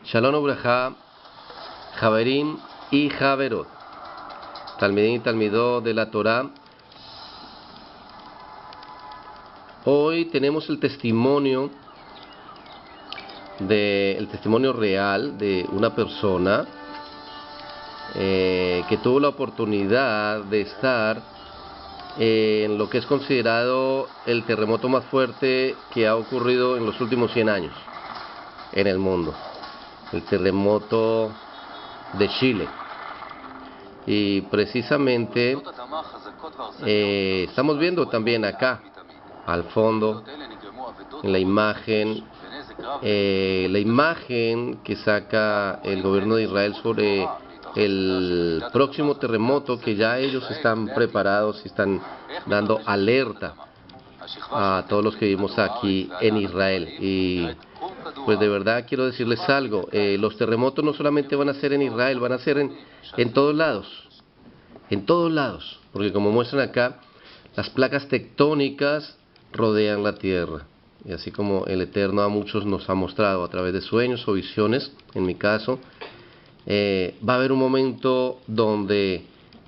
Shalom Ubraja, Javerim y Javerot, Talmidín y Talmidot de la Torá. Hoy tenemos el testimonio real de una persona que tuvo la oportunidad de estar en lo que es considerado el terremoto más fuerte que ha ocurrido en los últimos 100 años en el mundo, el terremoto de Chile. Y precisamente estamos viendo también acá al fondo en la imagen que saca el gobierno de Israel sobre el próximo terremoto, que ya ellos están preparados y están dando alerta a todos los que vivimos aquí en Israel. Y pues de verdad quiero decirles algo, los terremotos no solamente van a ser en Israel, van a ser en todos lados, porque como muestran acá, las placas tectónicas rodean la tierra. Y así como el Eterno a muchos nos ha mostrado a través de sueños o visiones, en mi caso, va a haber un momento donde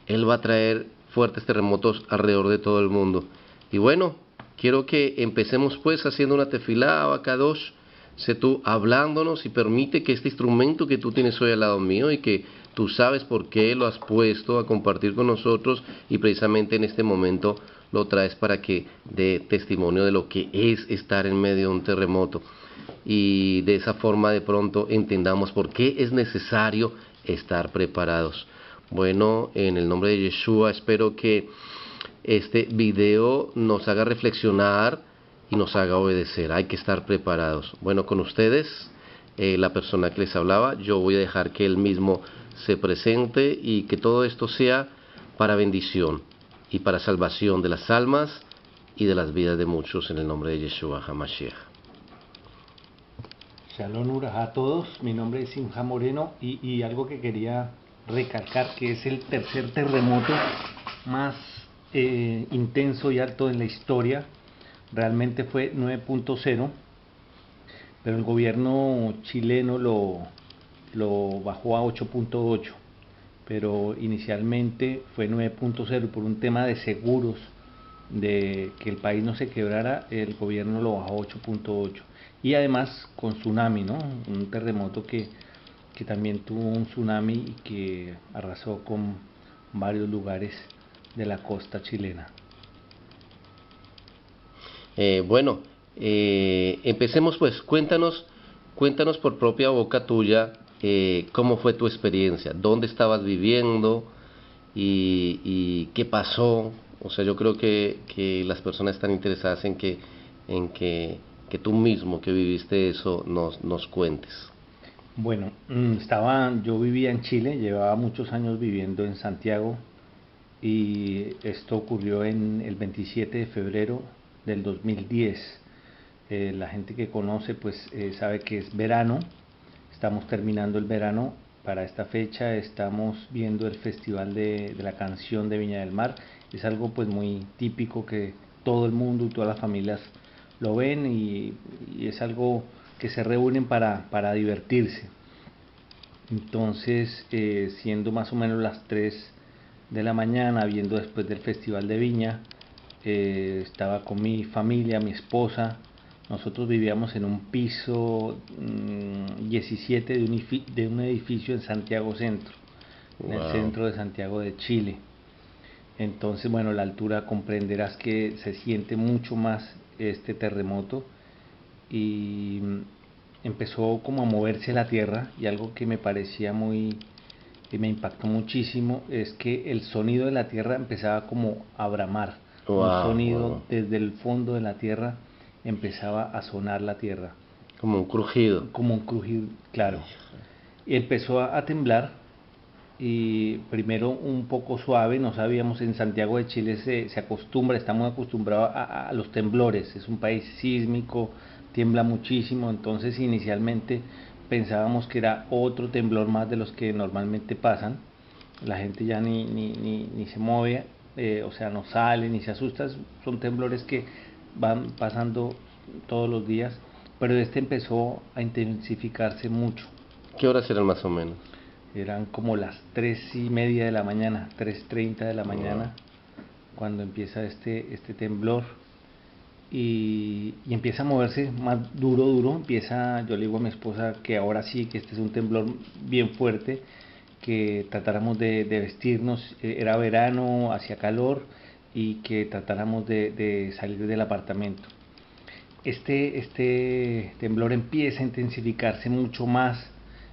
Él va a traer fuertes terremotos alrededor de todo el mundo. Y bueno, quiero que empecemos pues haciendo una tefilá, Abacadosh, sé tú hablándonos y permite que este instrumento que tú tienes hoy al lado mío y que tú sabes por qué lo has puesto a compartir con nosotros, y precisamente en este momento lo traes para que dé testimonio de lo que es estar en medio de un terremoto, y de esa forma de pronto entendamos por qué es necesario estar preparados. Bueno, en el nombre de Yeshua espero que este video nos haga reflexionar y nos haga obedecer. Hay que estar preparados. Bueno, con ustedes, la persona que les hablaba, yo voy a dejar que él mismo se presente y que todo esto sea para bendición y para salvación de las almas y de las vidas de muchos, en el nombre de Yeshua HaMashiach. Shalom Uraja a todos, mi nombre es Simha Moreno y algo que quería recalcar, que es el tercer terremoto más intenso y alto en la historia. Realmente fue 9.0, pero el gobierno chileno lo bajó a 8.8, pero inicialmente fue 9.0, y por un tema de seguros, de que el país no se quebrara, el gobierno lo bajó a 8.8. Y además con tsunami, ¿no? Un terremoto que también tuvo un tsunami y que arrasó con varios lugares de la costa chilena. Bueno, empecemos pues, cuéntanos por propia boca tuya, cómo fue tu experiencia, dónde estabas viviendo y qué pasó. O sea, yo creo que las personas están interesadas en que tú mismo que viviste eso nos cuentes. Bueno, yo vivía en Chile, llevaba muchos años viviendo en Santiago, y esto ocurrió en el 27 de febrero del 2010. La gente que conoce pues sabe que es verano, estamos terminando el verano. Para esta fecha estamos viendo el Festival de la Canción de Viña del Mar. Es algo pues muy típico que todo el mundo y todas las familias lo ven, y es algo que se reúnen para divertirse. Entonces, siendo más o menos las 3 de la mañana, viendo después del Festival de Viña, estaba con mi familia, mi esposa. Nosotros vivíamos en un piso 17 de un edificio en Santiago Centro, en el Wow. centro de Santiago de Chile. Entonces, bueno, la altura, comprenderás que se siente mucho más este terremoto, y empezó como a moverse la tierra, y algo que me parecía que me impactó muchísimo, es que el sonido de la tierra empezaba como a bramar, un Wow, sonido wow. desde el fondo de la tierra, empezaba a sonar la tierra, Como un crujido. como un crujir, claro. Y empezó a temblar, y primero un poco suave, no sabíamos. En Santiago de Chile se acostumbra, estamos acostumbrados a los temblores, es un país sísmico, tiembla muchísimo. Entonces inicialmente pensábamos que era otro temblor más de los que normalmente pasan, la gente ya ni se mueve, o sea, no sale ni se asusta, son temblores que van pasando todos los días, pero este empezó a intensificarse mucho. ¿Qué horas eran más o menos? Eran como las 3:30 de la mañana, 3:30 de la mañana, cuando empieza este temblor y empieza a moverse más duro, yo le digo a mi esposa que ahora sí, que este es un temblor bien fuerte, que tratáramos de vestirnos, era verano, hacía calor, y que tratáramos de salir del apartamento. Este temblor empieza a intensificarse mucho más,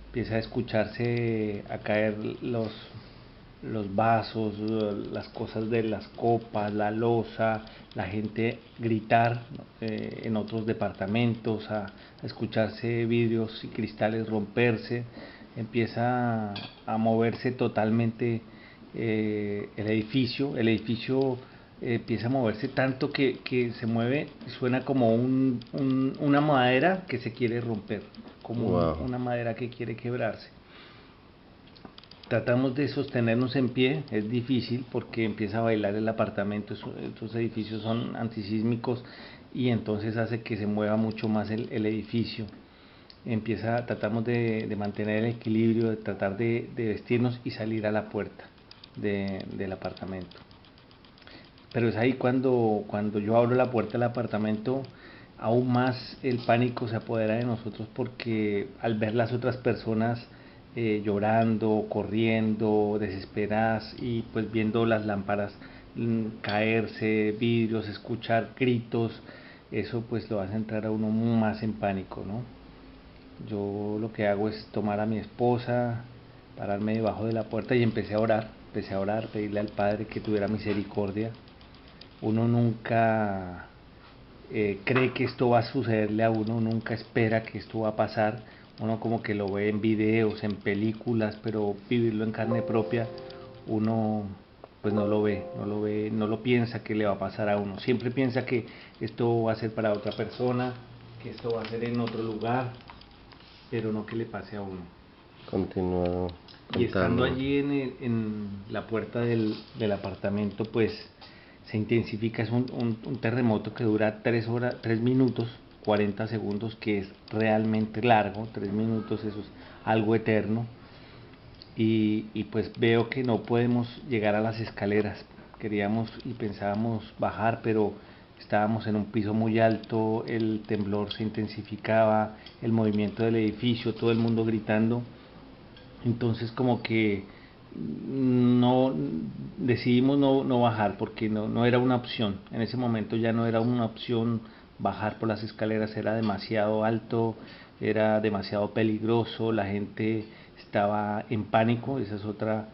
empieza a escucharse, a caer los vasos, las cosas de las copas, la loza, la gente gritar, ¿no? En otros departamentos, a escucharse vidrios y cristales romperse, empieza a moverse totalmente el edificio empieza a moverse tanto que se mueve, suena como una madera que se quiere romper, como Wow. una madera que quiere quebrarse. Tratamos de sostenernos en pie, es difícil porque empieza a bailar el apartamento, estos edificios son antisísmicos y entonces hace que se mueva mucho más el edificio. Tratamos de mantener el equilibrio, de tratar de vestirnos y salir a la puerta del apartamento. Pero es ahí cuando yo abro la puerta del apartamento, aún más el pánico se apodera de nosotros porque al ver las otras personas llorando, corriendo, desesperadas y pues viendo las lámparas caerse, vidrios, escuchar gritos, eso pues lo hace entrar a uno más en pánico, ¿no? Yo lo que hago es tomar a mi esposa, pararme debajo de la puerta y empecé a orar, pedirle al Padre que tuviera misericordia. Uno nunca cree que esto va a sucederle a uno, nunca espera que esto va a pasar, uno como que lo ve en videos, en películas, pero vivirlo en carne propia, uno pues no lo piensa que le va a pasar a uno, siempre piensa que esto va a ser para otra persona, que esto va a ser en otro lugar, pero no que le pase a uno. Continúa Y estando contando. allí en la puerta del apartamento, pues se intensifica, es un terremoto que dura 3 minutos, 40 segundos, que es realmente largo, 3 minutos, eso es algo eterno. Y pues veo que no podemos llegar a las escaleras. Queríamos y pensábamos bajar, pero estábamos en un piso muy alto, el temblor se intensificaba, el movimiento del edificio, todo el mundo gritando. Entonces como que no decidimos no bajar porque no era una opción. En ese momento ya no era una opción bajar por las escaleras, era demasiado alto, era demasiado peligroso, la gente estaba en pánico, esa es otra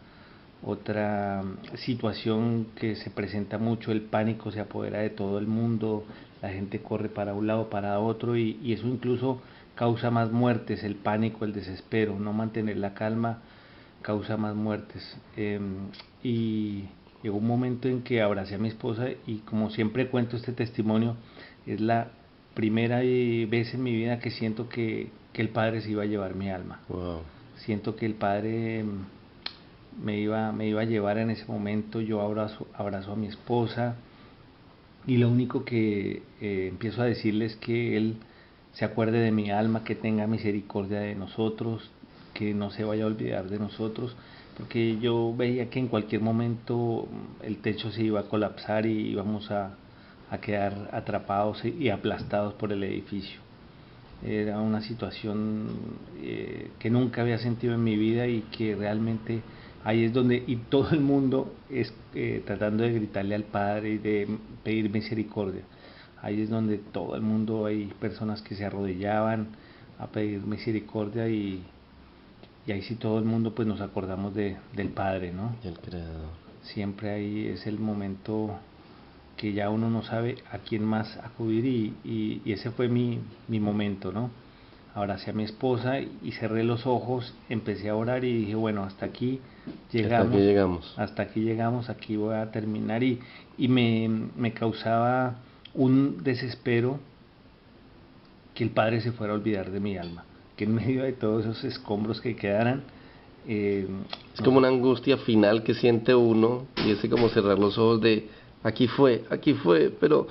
situación que se presenta mucho, el pánico se apodera de todo el mundo, la gente corre para un lado, para otro y eso incluso causa más muertes, el pánico, el desespero, no mantener la calma causa más muertes. Y llegó un momento en que abracé a mi esposa y como siempre cuento este testimonio, es la primera vez en mi vida que siento que el Padre se iba a llevar mi alma. Wow. Siento que el Padre me iba a llevar en ese momento, yo abrazo a mi esposa y lo único que empiezo a decirles es que Él se acuerde de mi alma, que tenga misericordia de nosotros, que no se vaya a olvidar de nosotros, porque yo veía que en cualquier momento el techo se iba a colapsar y íbamos a quedar atrapados y aplastados por el edificio. Era una situación que nunca había sentido en mi vida y que realmente ahí es donde, y todo el mundo es tratando de gritarle al Padre y de pedir misericordia. Ahí es donde todo el mundo, hay personas que se arrodillaban a pedir misericordia y ahí sí todo el mundo pues nos acordamos del Padre, ¿no? Y el Creador. Siempre ahí es el momento que ya uno no sabe a quién más acudir y ese fue mi momento, ¿no? Abracé a mi esposa y cerré los ojos, empecé a orar y dije, bueno, hasta aquí llegamos, aquí voy a terminar y me causaba un desespero que el Padre se fuera a olvidar de mi alma, que en medio de todos esos escombros que quedaran, Es como una angustia final que siente uno y ese como cerrar los ojos de aquí fue, pero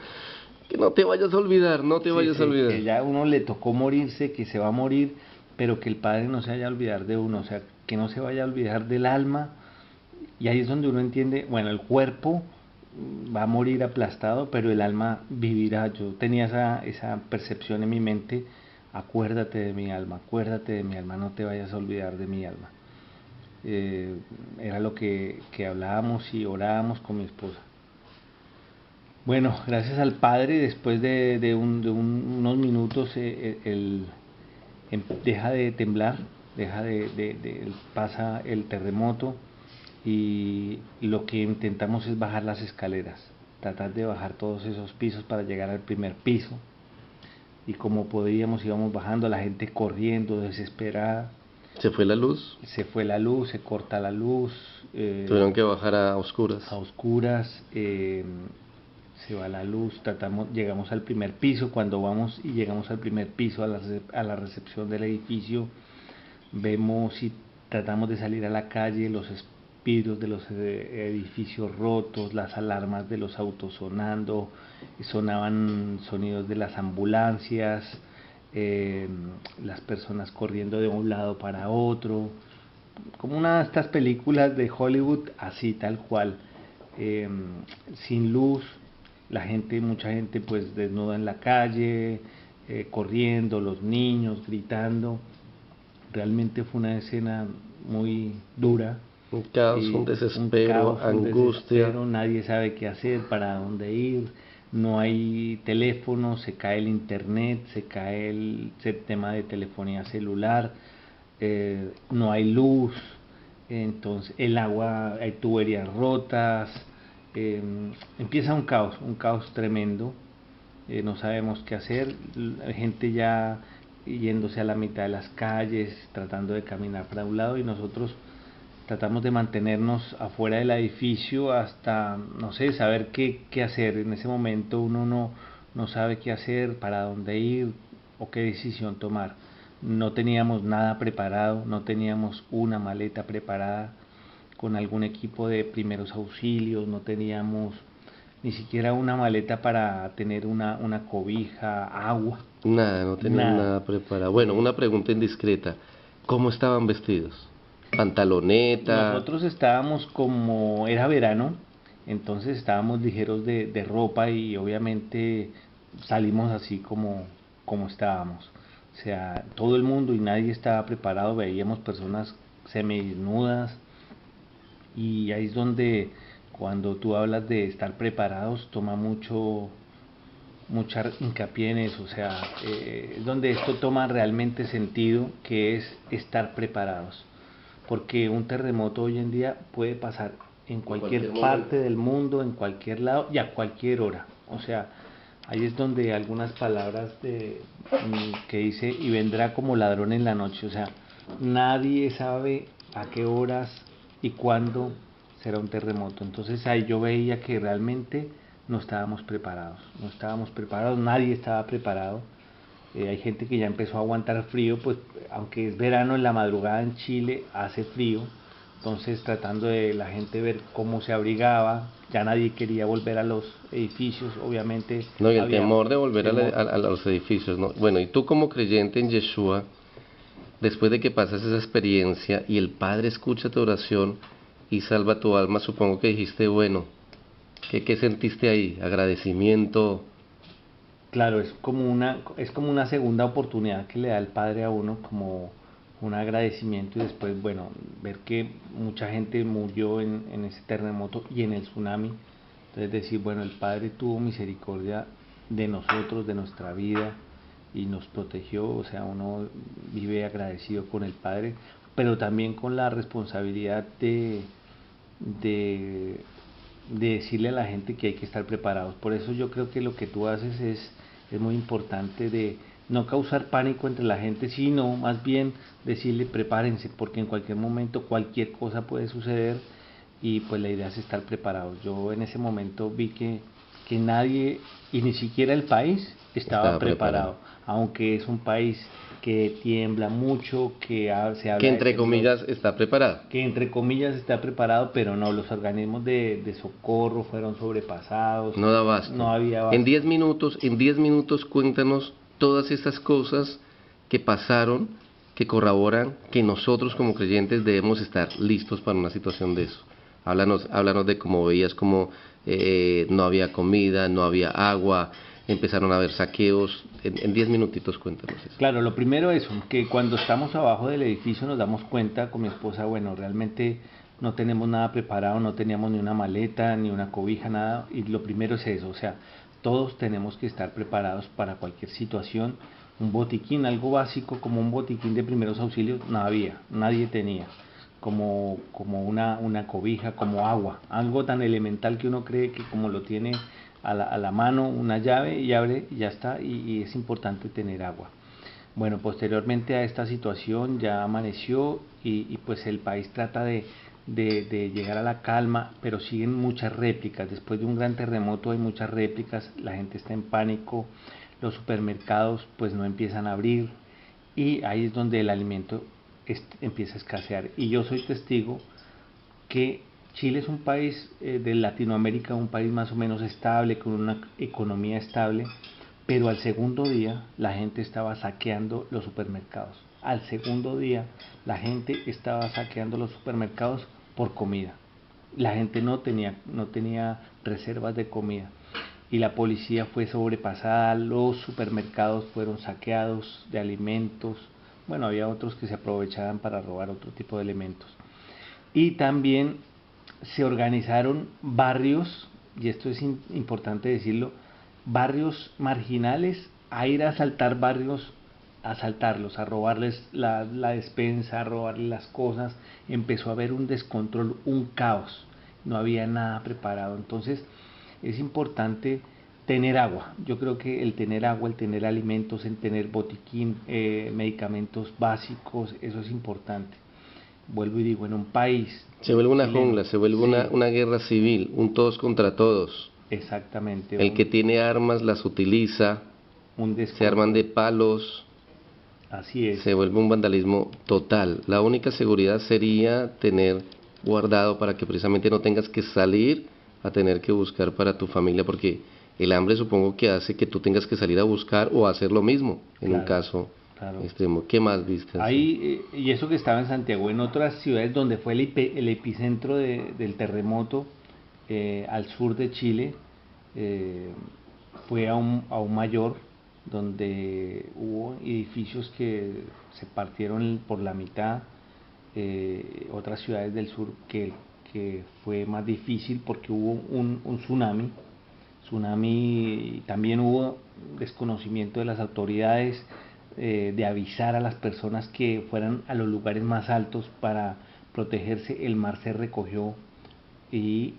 que no te vayas a olvidar, no te sí, vayas a sí, olvidar. que ya a uno le tocó morirse, que se va a morir, pero que el Padre no se vaya a olvidar de uno, o sea, que no se vaya a olvidar del alma, y ahí es donde uno entiende, bueno, el cuerpo va a morir aplastado, pero el alma vivirá. Yo tenía esa percepción en mi mente, acuérdate de mi alma, no te vayas a olvidar de mi alma. Era lo que hablábamos y orábamos con mi esposa. Bueno, gracias al Padre, después unos minutos, deja de temblar, pasa el terremoto, y lo que intentamos es bajar las escaleras, tratar de bajar todos esos pisos para llegar al primer piso, y como podíamos íbamos bajando, la gente corriendo, desesperada. ¿Se fue la luz? Se fue la luz, se corta la luz. Tuvieron que bajar a oscuras. A oscuras, se va la luz, llegamos al primer piso. Cuando vamos y llegamos al primer piso, a la recepción del edificio, vemos y tratamos de salir a la calle, los espíritus de los edificios rotos, las alarmas de los autos sonando, sonaban sonidos de las ambulancias, las personas corriendo de un lado para otro, como una de estas películas de Hollywood, así tal cual, sin luz, mucha gente pues desnuda en la calle, corriendo, los niños gritando. Realmente fue una escena muy dura. Un caos, un desespero, angustia. Nadie sabe qué hacer, para dónde ir, no hay teléfono, se cae el internet, se cae el tema de telefonía celular, no hay luz, entonces el agua, hay tuberías rotas, empieza un caos tremendo, no sabemos qué hacer, la gente ya yéndose a la mitad de las calles, tratando de caminar para un lado, y nosotros tratamos de mantenernos afuera del edificio hasta, no sé, saber qué hacer. En ese momento uno no sabe qué hacer, para dónde ir o qué decisión tomar. No teníamos nada preparado, no teníamos una maleta preparada con algún equipo de primeros auxilios, no teníamos ni siquiera una maleta para tener una cobija, agua. Nada, no tenían nada preparado. Bueno, una pregunta indiscreta. ¿Cómo estaban vestidos? ¿Pantaloneta? Nosotros estábamos, como era verano, entonces estábamos ligeros de ropa, y obviamente salimos así como estábamos. O sea, todo el mundo y nadie estaba preparado, veíamos personas semidesnudas, y ahí es donde, cuando tú hablas de estar preparados, toma mucha hincapié en eso, o sea, es donde esto toma realmente sentido, que es estar preparados, porque un terremoto hoy en día puede pasar en cualquier parte del mundo, en cualquier lado y a cualquier hora. O sea, ahí es donde algunas palabras que dice, y vendrá como ladrón en la noche, o sea, nadie sabe a qué horas y cuándo será un terremoto. Entonces ahí yo veía que realmente no estábamos preparados, nadie estaba preparado. Hay gente que ya empezó a aguantar frío, pues aunque es verano, en la madrugada en Chile hace frío, entonces tratando de la gente ver cómo se abrigaba, ya nadie quería volver a los edificios, obviamente. No, y el temor de volver a los edificios, ¿no? Bueno, y tú como creyente en Yeshua, después de que pasas esa experiencia y el Padre escucha tu oración y salva tu alma, supongo que dijiste, bueno, ¿qué sentiste ahí? ¿Agradecimiento? Claro, es como una segunda oportunidad que le da el Padre a uno, como un agradecimiento, y después, bueno, ver que mucha gente murió en ese terremoto y en el tsunami. Entonces decir, bueno, el Padre tuvo misericordia de nosotros, de nuestra vida, y nos protegió. O sea, uno vive agradecido con el Padre, pero también con la responsabilidad de decirle a la gente que hay que estar preparados. Por eso yo creo que lo que tú haces es muy importante, de no causar pánico entre la gente, sino más bien decirle prepárense, porque en cualquier momento cualquier cosa puede suceder, y pues la idea es estar preparados. Yo en ese momento vi que nadie, y ni siquiera el país, estaba preparado, aunque es un país que tiembla mucho, que se habla que entre comillas está preparado. Que entre comillas está preparado, pero no, los organismos de socorro fueron sobrepasados. No da abasto. No había abasto. En 10 minutos cuéntanos todas estas cosas que pasaron, que corroboran que nosotros como creyentes debemos estar listos para una situación de eso. Háblanos de cómo veías, cómo no había comida, no había agua, empezaron a haber saqueos. En 10 minutitos cuéntanos eso. Claro, lo primero es que cuando estamos abajo del edificio nos damos cuenta con mi esposa, bueno, realmente no tenemos nada preparado, no teníamos ni una maleta, ni una cobija, nada, y lo primero es eso, o sea, todos tenemos que estar preparados para cualquier situación. Un botiquín, algo básico como un botiquín de primeros auxilios, no había, nadie tenía. Como una cobija, como agua, algo tan elemental que uno cree que como lo tiene a la mano una llave y abre y ya está, y es importante tener agua. Bueno, posteriormente a esta situación ya amaneció y pues el país trata de llegar a la calma, pero siguen muchas réplicas. Después de un gran terremoto hay muchas réplicas, la gente está en pánico, los supermercados pues no empiezan a abrir y ahí es donde el alimento empieza a escasear. Y yo soy testigo que Chile es un país de Latinoamérica, un país más o menos estable, con una economía estable, pero al segundo día la gente estaba saqueando los supermercados. Al segundo día la gente estaba saqueando los supermercados por comida. La gente no tenía reservas de comida y la policía fue sobrepasada, los supermercados fueron saqueados de alimentos, bueno, había otros que se aprovechaban para robar otro tipo de elementos. Y también se organizaron barrios, y esto es importante decirlo, barrios marginales a ir a asaltar barrios, a asaltarlos, a robarles la despensa, a robarles las cosas. Empezó a haber un descontrol, un caos, no había nada preparado. Entonces es importante tener agua. Yo creo que el tener agua, el tener alimentos, el tener botiquín, medicamentos básicos, eso es importante. Vuelvo y digo, en un país Se vuelve una chileno, jungla, se vuelve sí, una guerra civil, un todos contra todos. exactamente, El que tiene armas las utiliza, un se arman de descontrol. palos, Así es, se vuelve un vandalismo total. La única seguridad sería tener guardado para que precisamente no tengas que salir a tener que buscar para tu familia, porque el hambre supongo que hace que tú tengas que salir a buscar o hacer lo mismo en un claro, caso claro. extremo. ¿Qué más viste así? Ahí, y eso que estaba en Santiago, en otras ciudades donde fue el epicentro del terremoto, al sur de Chile, eh, fue aún mayor, donde hubo edificios que se partieron por la mitad, otras ciudades del sur que fue más difícil porque hubo un tsunami, también hubo desconocimiento de las autoridades, de avisar a las personas que fueran a los lugares más altos para protegerse. El mar se recogió y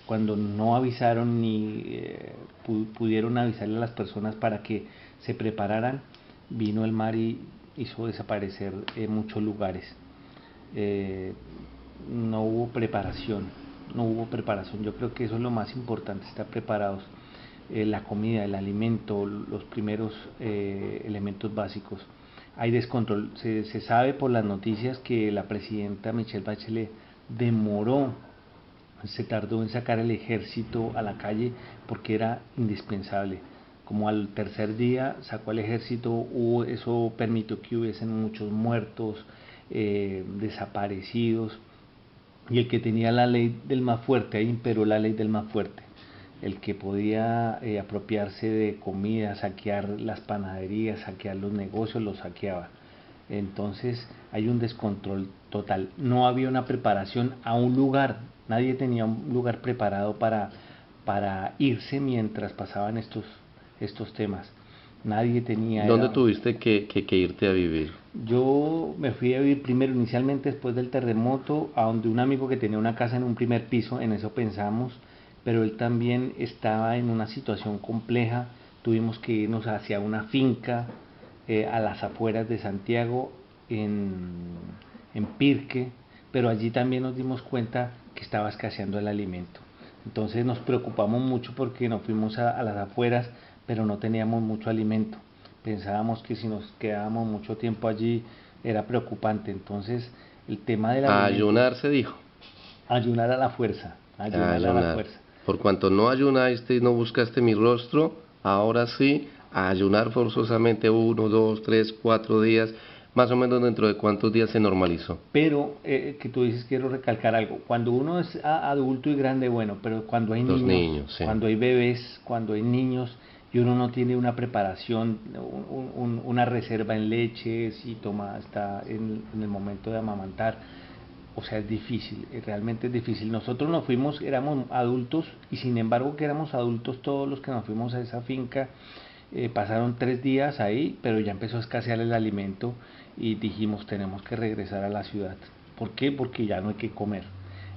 cuando no avisaron ni pudieron avisarle a las personas para que se prepararan, vino el mar y hizo desaparecer muchos lugares. Eh, no hubo preparación, no hubo preparación. Yo creo que eso es lo más importante, estar preparados. La comida, el alimento, los primeros elementos básicos. Hay descontrol. Se sabe por las noticias que la presidenta Michelle Bachelet se tardó en sacar el ejército a la calle porque era indispensable. Como al tercer día sacó al ejército, eso permitió que hubiesen muchos muertos, desaparecidos, y el que tenía la ley del más fuerte, ahí imperó la ley del más fuerte. El que podía apropiarse de comida, saquear las panaderías, saquear los negocios, los saqueaba. Entonces hay un descontrol total. No había una preparación a un lugar, nadie tenía un lugar preparado para irse mientras pasaban estos temas. Nadie tenía. ¿Dónde tuviste que irte a vivir? Yo me fui a vivir primero, inicialmente después del terremoto, a donde un amigo que tenía una casa en un primer piso, en eso pensamos, pero él también estaba en una situación compleja. Tuvimos que irnos hacia una finca a las afueras de Santiago, en Pirque, pero allí también nos dimos cuenta que estaba escaseando el alimento. Entonces nos preocupamos mucho porque nos fuimos a las afueras, pero no teníamos mucho alimento. Pensábamos que si nos quedábamos mucho tiempo allí era preocupante. Entonces el tema del A alimento, ayunar se dijo. ayunar a la fuerza, A ayunar a la ayunar. fuerza. Por cuanto no ayunaste y no buscaste mi rostro, ahora sí, a ayunar forzosamente 1, 2, 3, 4 días. más o menos dentro de cuántos días se normalizó. Pero que tú dices, quiero recalcar algo, cuando uno es adulto y grande, bueno, pero cuando hay Los niños, niños, sí. cuando hay bebés, cuando hay niños y uno no tiene una preparación, una reserva en leches y está en el momento de amamantar, o sea, es difícil, realmente es difícil. Nosotros nos fuimos, éramos adultos y sin embargo que éramos adultos todos los que nos fuimos a esa finca, pasaron 3 días ahí, pero ya empezó a escasear el alimento y dijimos tenemos que regresar a la ciudad. ¿Por qué? Porque ya no hay que comer.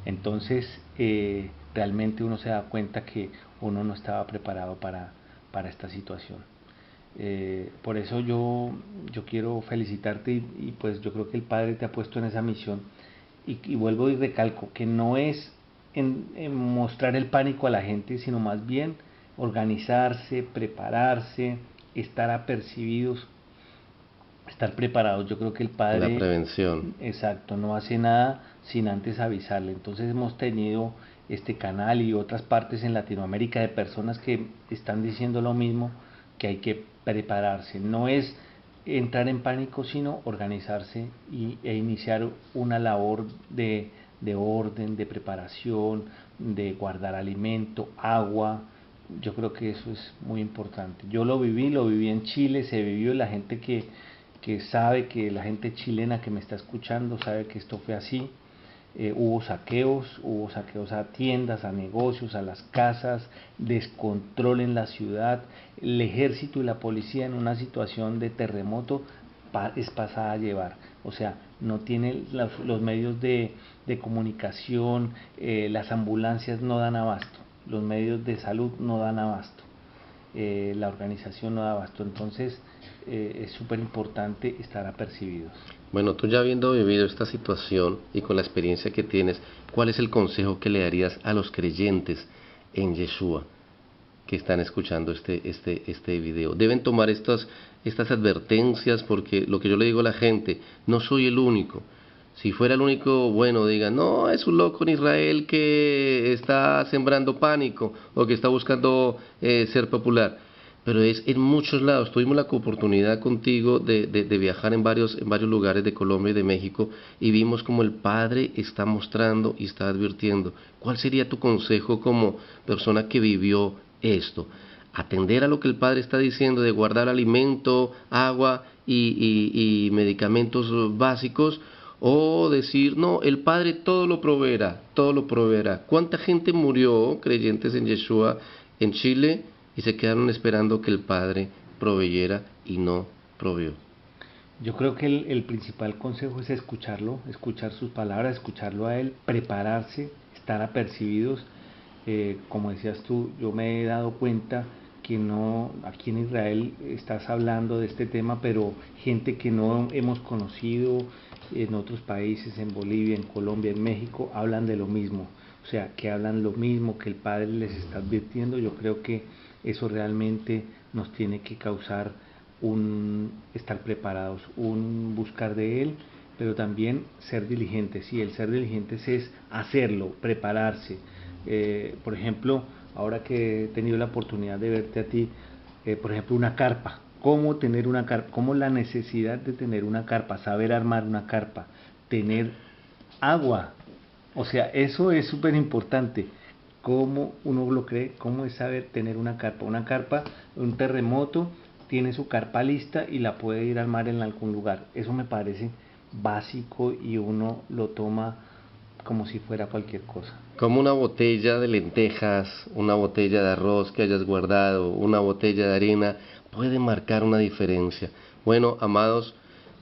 Entonces realmente uno se da cuenta que uno no estaba preparado para esta situación. Por eso yo quiero felicitarte y pues yo creo que el Padre te ha puesto en esa misión y vuelvo y recalco que no es en mostrar el pánico a la gente, sino más bien organizarse, prepararse, estar apercibidos, estar preparados. Yo creo que el La Padre, prevención. exacto, no hace nada sin antes avisarle. Entonces hemos tenido este canal y otras partes en Latinoamérica de personas que están diciendo lo mismo, que hay que prepararse. No es entrar en pánico, sino organizarse e iniciar una labor de orden, de preparación, de guardar alimento, agua. Yo creo que eso es muy importante. Yo lo viví en Chile, se vivió, la gente que sabe, que la gente chilena que me está escuchando sabe que esto fue así. Hubo saqueos a tiendas, a negocios, a las casas, descontrol en la ciudad. El ejército y la policía en una situación de terremoto es pasada a llevar. O sea, no tiene los medios de comunicación, las ambulancias no dan abasto, los medios de salud no dan abasto, la organización no da abasto. Entonces es súper importante estar apercibidos. Bueno, tú ya habiendo vivido esta situación y con la experiencia que tienes, ¿cuál es el consejo que le darías a los creyentes en Yeshua que están escuchando este video? Deben tomar estas advertencias porque lo que yo le digo a la gente, no soy el único. Si fuera el único, bueno, digan, no, es un loco en Israel que está sembrando pánico o que está buscando ser popular. Pero es en muchos lados. Tuvimos la oportunidad contigo de viajar en varios lugares de Colombia y de México y vimos como el Padre está mostrando y está advirtiendo. ¿Cuál sería tu consejo como persona que vivió esto? Atender a lo que el Padre está diciendo de guardar alimento, agua y medicamentos básicos, o decir, no, el Padre todo lo proveerá, todo lo proveerá. ¿Cuánta gente murió, creyentes en Yeshua, en Chile, y se quedaron esperando que el Padre proveyera y no proveyó? Yo creo que el principal consejo es escucharlo, escuchar sus palabras, escucharlo a él, prepararse, estar apercibidos. Como decías tú, yo me he dado cuenta que no, aquí en Israel estás hablando de este tema, pero gente que no hemos conocido en otros países, en Bolivia, en Colombia, en México, hablan de lo mismo. O sea, que hablan lo mismo, que el Padre les está advirtiendo. Yo creo que eso realmente nos tiene que causar un estar preparados, un buscar de Él, pero también ser diligentes. Y el ser diligentes es hacerlo, prepararse. Por ejemplo, ahora que he tenido la oportunidad de verte a ti, por ejemplo, una carpa. ¿Cómo tener una carpa? ¿Cómo la necesidad de tener una carpa? Saber armar una carpa, tener agua. O sea, eso es súper importante. ¿Cómo uno lo cree? ¿Cómo es saber tener una carpa? Una carpa, un terremoto, tiene su carpa lista y la puede ir a armar en algún lugar. Eso me parece básico y uno lo toma como si fuera cualquier cosa. Como una botella de lentejas, una botella de arroz que hayas guardado, una botella de harina, puede marcar una diferencia. Bueno, amados,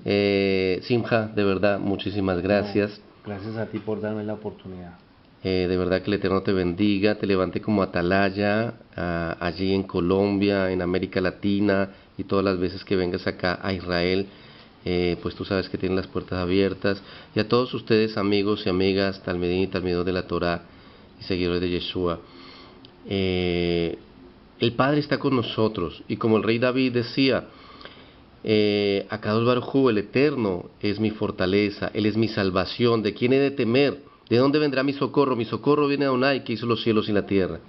Simha, de verdad, muchísimas gracias. No, gracias a ti por darme la oportunidad. De verdad que el Eterno te bendiga, te levante como atalaya allí en Colombia, en América Latina y todas las veces que vengas acá a Israel. Pues tú sabes que tienen las puertas abiertas. Y a todos ustedes, amigos y amigas, talmidín y talmidot de la Torá y seguidores de Yeshua, el Padre está con nosotros. Y como el rey David decía, Akadosh Baruj Hu, el Eterno, es mi fortaleza, Él es mi salvación. ¿De quién he de temer? ¿De dónde vendrá mi socorro? Mi socorro viene de Adonai, que hizo los cielos y la tierra.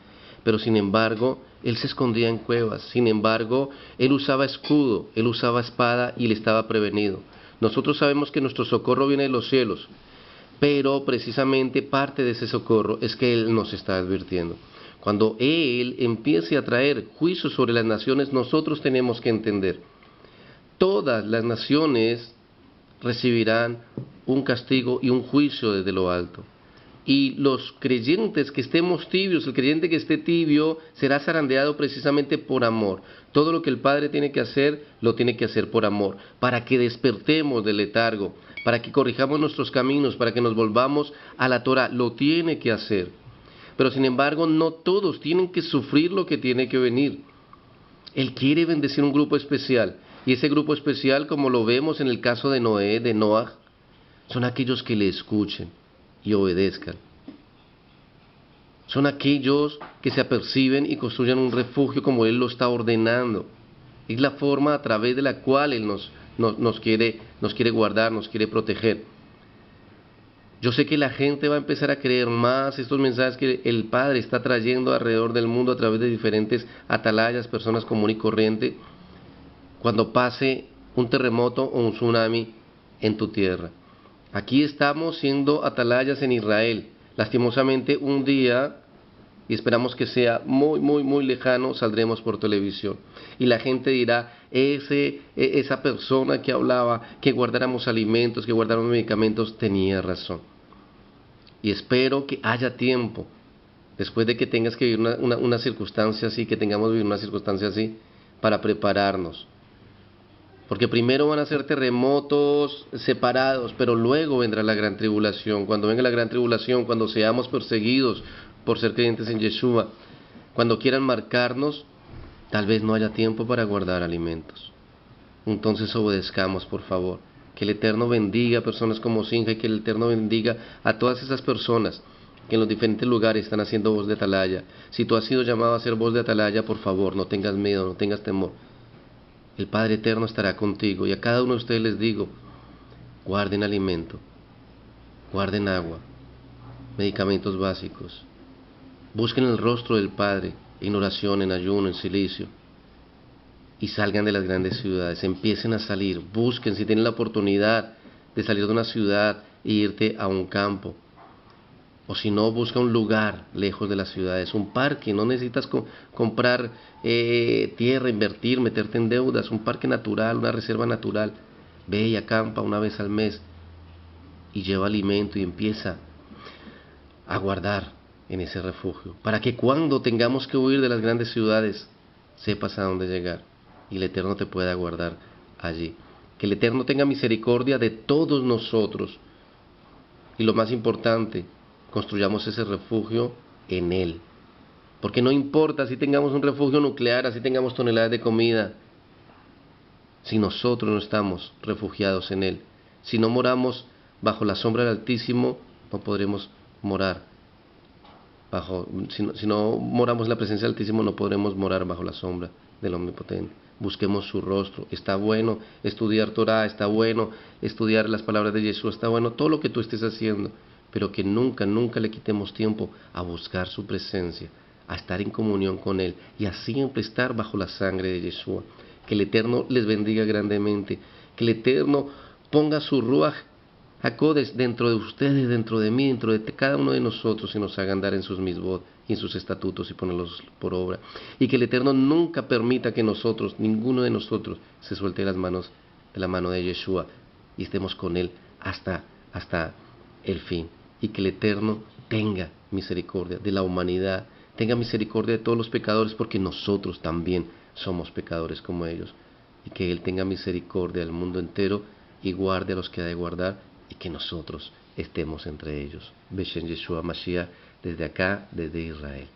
Pero sin embargo, él se escondía en cuevas. Sin embargo, él usaba escudo, él usaba espada y él estaba prevenido. Nosotros sabemos que nuestro socorro viene de los cielos, pero precisamente parte de ese socorro es que Él nos está advirtiendo. Cuando Él empiece a traer juicio sobre las naciones, nosotros tenemos que entender, todas las naciones recibirán un castigo y un juicio desde lo alto. Y los creyentes que estemos tibios, el creyente que esté tibio será zarandeado precisamente por amor. Todo lo que el Padre tiene que hacer, lo tiene que hacer por amor, para que despertemos del letargo, para que corrijamos nuestros caminos, para que nos volvamos a la Torah, lo tiene que hacer. Pero sin embargo, no todos tienen que sufrir lo que tiene que venir. Él quiere bendecir un grupo especial, y ese grupo especial, como lo vemos en el caso de Noé, de Noah, son aquellos que le escuchen y obedezcan. Son aquellos que se aperciben y construyan un refugio como Él lo está ordenando. Es la forma a través de la cual Él nos quiere guardar, nos quiere proteger. Yo sé que la gente va a empezar a creer más estos mensajes que el Padre está trayendo alrededor del mundo a través de diferentes atalayas, personas comunes y corrientes, cuando pase un terremoto o un tsunami en tu tierra. Aquí estamos siendo atalayas en Israel. Lastimosamente un día, y esperamos que sea muy lejano, saldremos por televisión. Y la gente dirá, esa persona que hablaba que guardáramos alimentos, que guardáramos medicamentos, tenía razón. Y espero que haya tiempo, después de que tengas que vivir una circunstancia así, que tengamos que vivir una circunstancia así, para prepararnos. Porque primero van a ser terremotos separados, pero luego vendrá la gran tribulación. Cuando venga la gran tribulación, cuando seamos perseguidos por ser creyentes en Yeshua, cuando quieran marcarnos, tal vez no haya tiempo para guardar alimentos. Entonces obedezcamos, por favor. Que el Eterno bendiga a personas como Sinja y que el Eterno bendiga a todas esas personas que en los diferentes lugares están haciendo voz de atalaya. Si tú has sido llamado a hacer voz de atalaya, por favor, no tengas miedo, no tengas temor. El Padre Eterno estará contigo, y a cada uno de ustedes les digo, guarden alimento, guarden agua, medicamentos básicos, busquen el rostro del Padre en oración, en ayuno, en silicio, y salgan de las grandes ciudades, empiecen a salir, busquen si tienen la oportunidad de salir de una ciudad e irte a un campo, o si no, busca un lugar lejos de las ciudades, un parque. No necesitas comprar tierra, invertir, meterte en deudas. Un parque natural, una reserva natural. Ve y acampa una vez al mes y lleva alimento y empieza a guardar en ese refugio, para que cuando tengamos que huir de las grandes ciudades, sepas a dónde llegar y el Eterno te pueda guardar allí. Que el Eterno tenga misericordia de todos nosotros, y lo más importante, construyamos ese refugio en Él. Porque no importa si tengamos un refugio nuclear, así tengamos toneladas de comida, si nosotros no estamos refugiados en Él, si no moramos bajo la sombra del Altísimo, no podremos morar si no moramos en la presencia del Altísimo, no podremos morar bajo la sombra del Omnipotente. Busquemos su rostro. Está bueno estudiar Torah, está bueno estudiar las palabras de Yeshua, está bueno todo lo que tú estés haciendo, pero que nunca le quitemos tiempo a buscar su presencia, a estar en comunión con Él y a siempre estar bajo la sangre de Yeshua. Que el Eterno les bendiga grandemente, que el Eterno ponga su Ruach HaKodesh dentro de ustedes, dentro de mí, dentro de cada uno de nosotros, y nos haga andar en sus misbot y en sus estatutos y ponerlos por obra. Y que el Eterno nunca permita que nosotros, ninguno de nosotros, se suelte de la mano de Yeshua y estemos con Él hasta el fin. Y que el Eterno tenga misericordia de la humanidad, tenga misericordia de todos los pecadores, porque nosotros también somos pecadores como ellos. Y que Él tenga misericordia del mundo entero y guarde a los que ha de guardar, y que nosotros estemos entre ellos. Beshem Yeshua Mashiach, desde acá, desde Israel.